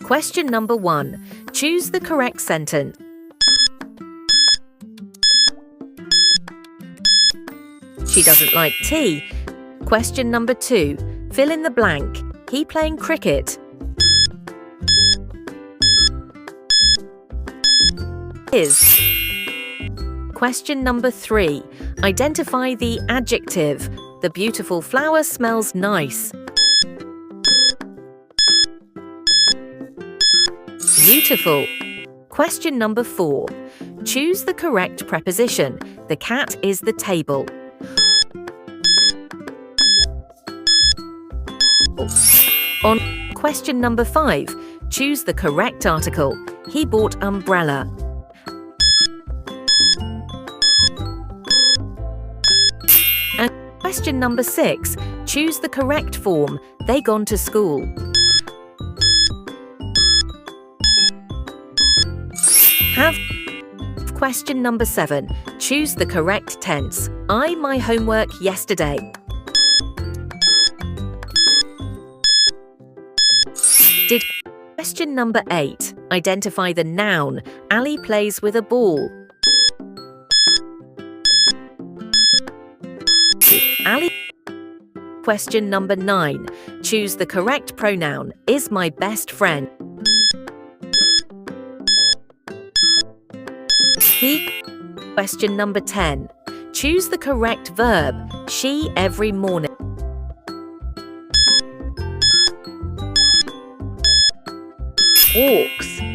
Question number 1. Choose the correct sentence. She doesn't like tea. Question number 2. Fill in the blank. He playing cricket. Is. Question number 3. Identify the adjective. The beautiful flower smells nice. Beautiful. Question number 4. Choose the correct preposition. The cat is the table. On question number 5, choose the correct article. He bought umbrella. And question number 6, choose the correct form. They gone to school. Question number 7, choose the correct tense. I my homework yesterday. Did. Question number 8. Identify the noun. Ali plays with a ball. Ali. Question number 9. Choose the correct pronoun. Is my best friend. He. Question number 10. Choose the correct verb. She every morning. Walks.